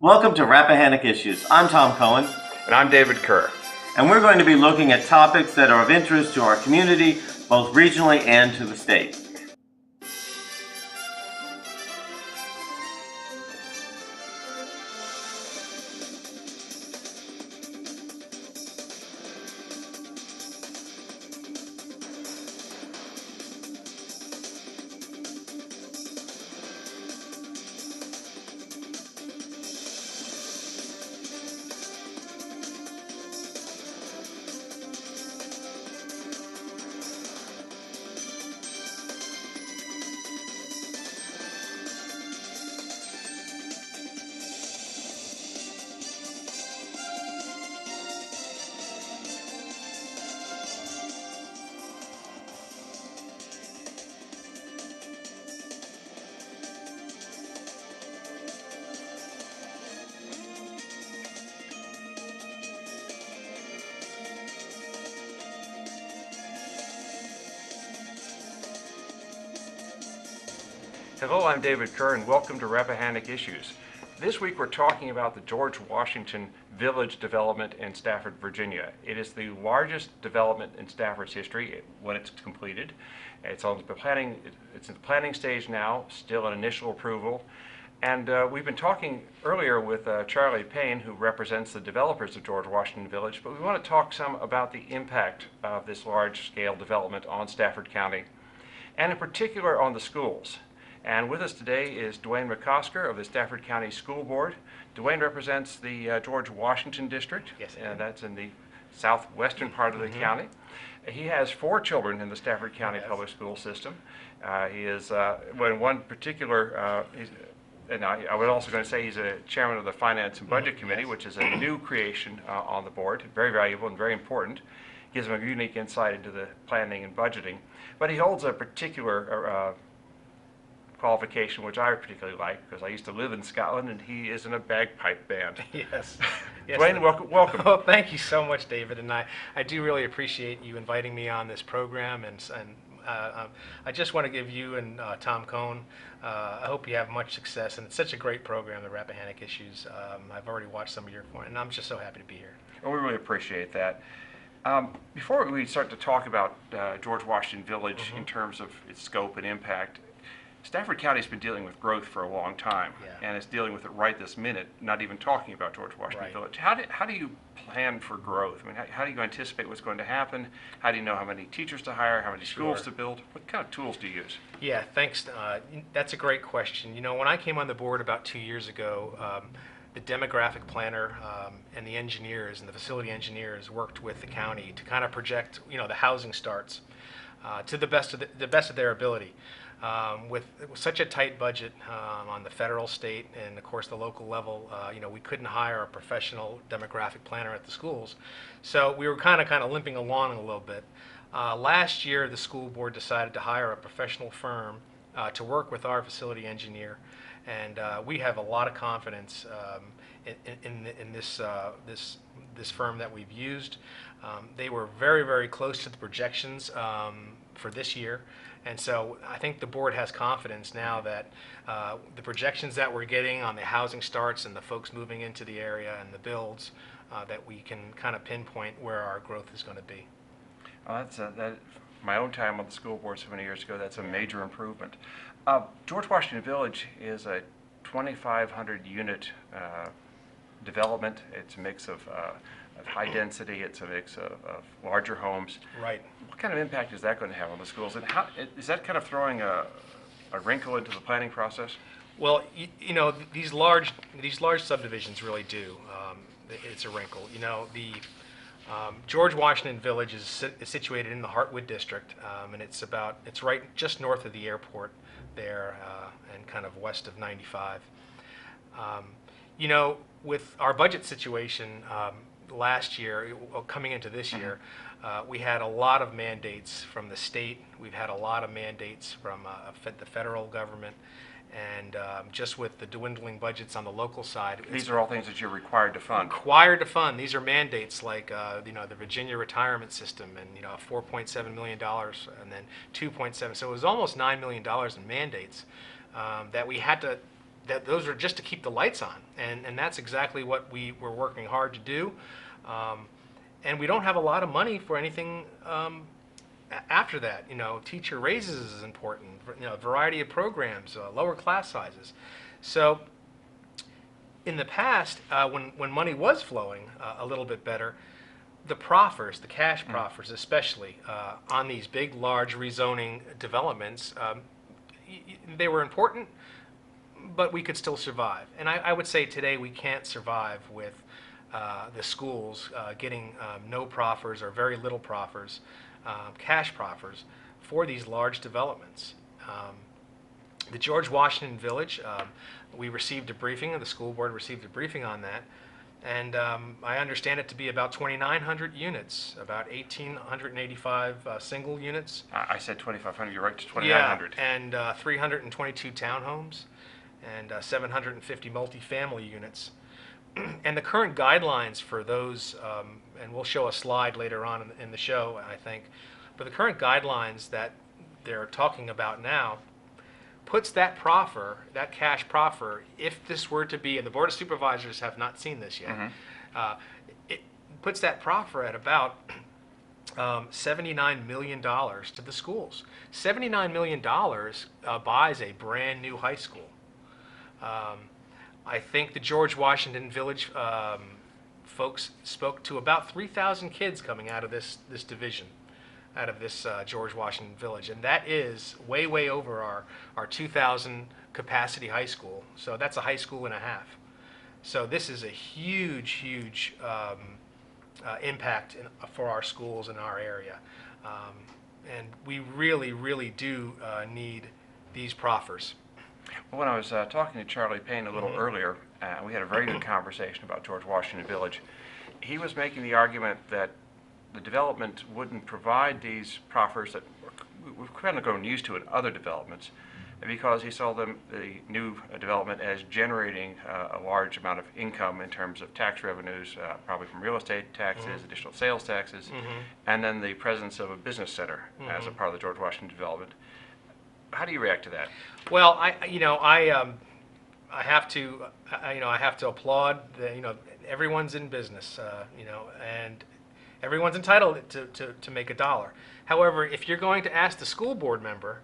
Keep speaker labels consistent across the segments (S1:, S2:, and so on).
S1: Welcome to Rappahannock Issues. I'm Tom Cohen.
S2: And I'm David Kerr.
S1: And we're going to be looking at topics that are of interest to our community, both regionally and to the state.
S2: Hello, I'm David Kerr, and welcome to Rappahannock Issues. This week we're talking about the George Washington Village development in Stafford, Virginia. It is the largest development in Stafford's history when it's completed. It's in the planning stage now, still an initial approval. And we've been talking earlier with Charlie Payne, who represents the developers of George Washington Village, but we want to talk some about the impact of this large-scale development on Stafford County, and in particular on the schools. And with us today is Dewayne McOsker of the Stafford County School Board. Dewayne represents the George Washington District,
S3: yes,
S2: and that's in the southwestern part of the county. He has 4 children in the Stafford County public school system. He is, in one particular, and I was also going to say he's a chairman of the Finance and Budget Committee, which is a new creation on the board, very valuable and very important. Gives him a unique insight into the planning and budgeting. But he holds a particular qualification, which I particularly like, because I used to live in Scotland, and he is in a bagpipe band.
S3: Yes.
S2: Dewayne, welcome.
S3: Oh, thank you so much, David, and I do really appreciate you inviting me on this program, and I just want to give you and Tom Cohn, I hope you have much success, and it's such a great program, the Rappahannock Issues. I've already watched some of your, and I'm just so happy to be here.
S2: Well, we really appreciate that. Before we start to talk about George Washington Village in terms of its scope and impact, Stafford County's been dealing with growth for a long time, and it's dealing with it right this minute, not even talking about George Washington Village. How do you plan for growth? I mean, how do you anticipate what's going to happen? How do you know how many teachers to hire, how many schools to build? What kind of tools do you use?
S3: Yeah, thanks. That's a great question. You know, when I came on the board about 2 years ago, the demographic planner and the engineers and the facility engineers worked with the county to kind of project, you know, the housing starts to the best of their ability. With such a tight budget on the federal, state, and of course the local level, you know, we couldn't hire a professional demographic planner at the schools, so we were kind of limping along a little bit. Last year, the school board decided to hire a professional firm to work with our facility engineer, and we have a lot of confidence in this firm that we've used. They were very, very close to the projections for this year. And so I think the board has confidence now that the projections that we're getting on the housing starts and the folks moving into the area and the builds, that we can kind of pinpoint where our growth is going to be.
S2: Well, that my own time on the school board so many years ago, that's a major improvement. George Washington Village is a 2,500 unit development. It's a mix of high density, it's a mix of larger homes.
S3: Right.
S2: What kind of impact is that going to have on the schools, and how is that kind of throwing a wrinkle into the planning process?
S3: Well, you know, these large subdivisions really do. It's a wrinkle. You know, the George Washington Village is situated in the Hartwood district, and it's right just north of the airport there, and kind of west of 95. You know, with our budget situation last year, coming into this year, we had a lot of mandates from the state. We've had a lot of mandates from the federal government, and just with the dwindling budgets on the local side.
S2: These are all things that you're required to fund.
S3: Required to fund. These are mandates like you know, the Virginia retirement system, and you know, $4.7 million, and then 2.7. So it was almost $9 million in mandates that we had to those are just to keep the lights on, and that's exactly what we were working hard to do. And we don't have a lot of money for anything after that. Teacher raises is important. Variety of programs, lower class sizes. So in the past, when money was flowing a little bit better, the proffers, the cash proffers especially, on these big, large rezoning developments, they were important, but we could still survive. And I would say today we can't survive with the schools getting no proffers or very little proffers, cash proffers, for these large developments. The George Washington Village, we received a briefing, the school board received a briefing on that, and I understand it to be about 2,900 units, about 1,885 single units.
S2: I said 2,500, you're right, to 2,900.
S3: Yeah, and 322 townhomes, and 750 multifamily units. And the current guidelines for those, and we'll show a slide later on in the show, I think, but the current guidelines that they're talking about now puts that proffer, that cash proffer, if this were to be, and the Board of Supervisors have not seen this yet, it puts that proffer at about $79 million to the schools. $79 million buys a brand new high school. I think the George Washington Village folks spoke to about 3,000 kids coming out of this division, out of this George Washington Village, and that is way, way over our 2,000 capacity high school. So that's a high school and a half. So this is a huge, huge impact for our schools in our area, and we really, really do need these proffers.
S2: Well, when I was talking to Charlie Payne a little earlier, we had a very good conversation about George Washington Village. He was making the argument that the development wouldn't provide these proffers that we've kind of grown used to in other developments, because he saw the new development as generating a large amount of income in terms of tax revenues, probably from real estate taxes, additional sales taxes, and then the presence of a business center as a part of the George Washington development. How do you react to that?
S3: Well, I have to applaud everyone's in business, and everyone's entitled to make a dollar. However, if you're going to ask the school board member,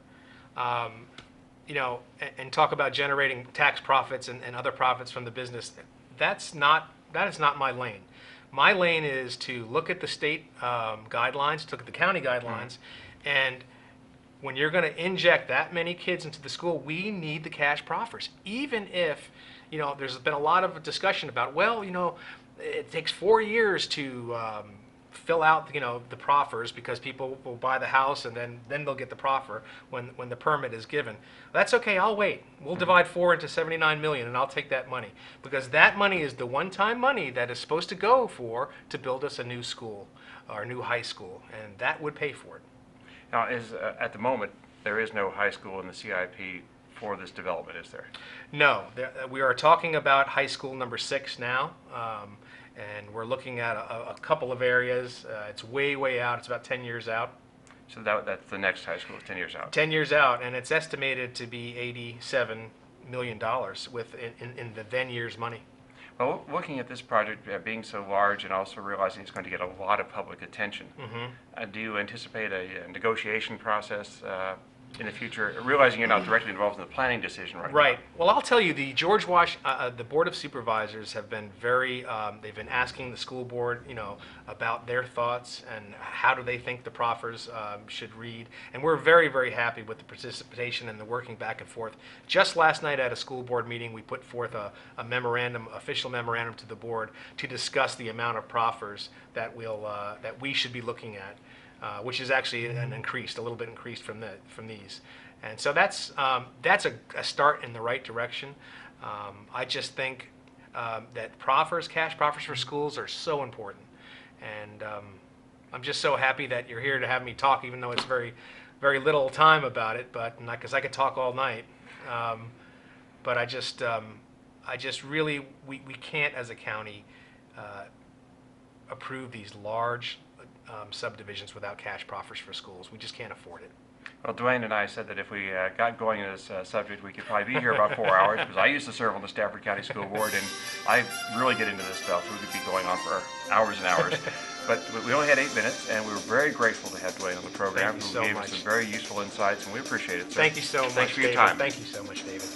S3: and talk about generating tax profits and other profits from the business, that is not my lane. My lane is to look at the state guidelines, look at the county guidelines, and when you're going to inject that many kids into the school, we need the cash proffers. Even if, there's been a lot of discussion about, it takes 4 years to fill out, the proffers, because people will buy the house and then they'll get the proffer when the permit is given. That's okay, I'll wait. We'll divide 4 into 79 million and I'll take that money, because that money is the one-time money that is supposed to go to build us a new school or a new high school, and that would pay for it.
S2: Now, at the moment, there is no high school in the CIP for this development, is there? No.
S3: We are talking about high school number 6 now, and we're looking at a couple of areas. It's way, way out. It's about 10 years out.
S2: So that's the next high school, 10 years out?
S3: 10 years out, and it's estimated to be $87 million in the then year's money.
S2: Well, looking at this project being so large and also realizing it's going to get a lot of public attention, do you anticipate a negotiation process in the future, realizing you're not directly involved in the planning decision right now?
S3: Right. Well, I'll tell you, the the Board of Supervisors have been they've been asking the school board, about their thoughts and how do they think the proffers should read. And we're very, very happy with the participation and the working back and forth. Just last night at a school board meeting, we put forth a official memorandum to the board to discuss the amount of proffers that we should be looking at. Which is actually a little bit increased from these, and so that's a start in the right direction. I just think that cash proffers for schools are so important, and I'm just so happy that you're here to have me talk, even though it's very, very little time about it. But because I could talk all night, but I just really we can't as a county approve these large subdivisions without cash proffers for schools. We just can't afford it.
S2: Well, Dwayne and I said that if we got going in this subject, we could probably be here about 4 hours, because I used to serve on the Stafford County School Board, and I really get into this stuff, so we could be going on for hours and hours. But we only had 8 minutes, and we were very grateful to have Dwayne on the program,
S3: Thank you
S2: who
S3: so
S2: gave
S3: much.
S2: us some very useful insights, and we appreciate it. So
S3: Thank you so much,
S2: thanks for your
S3: David.
S2: time.
S3: Thank you so much, David.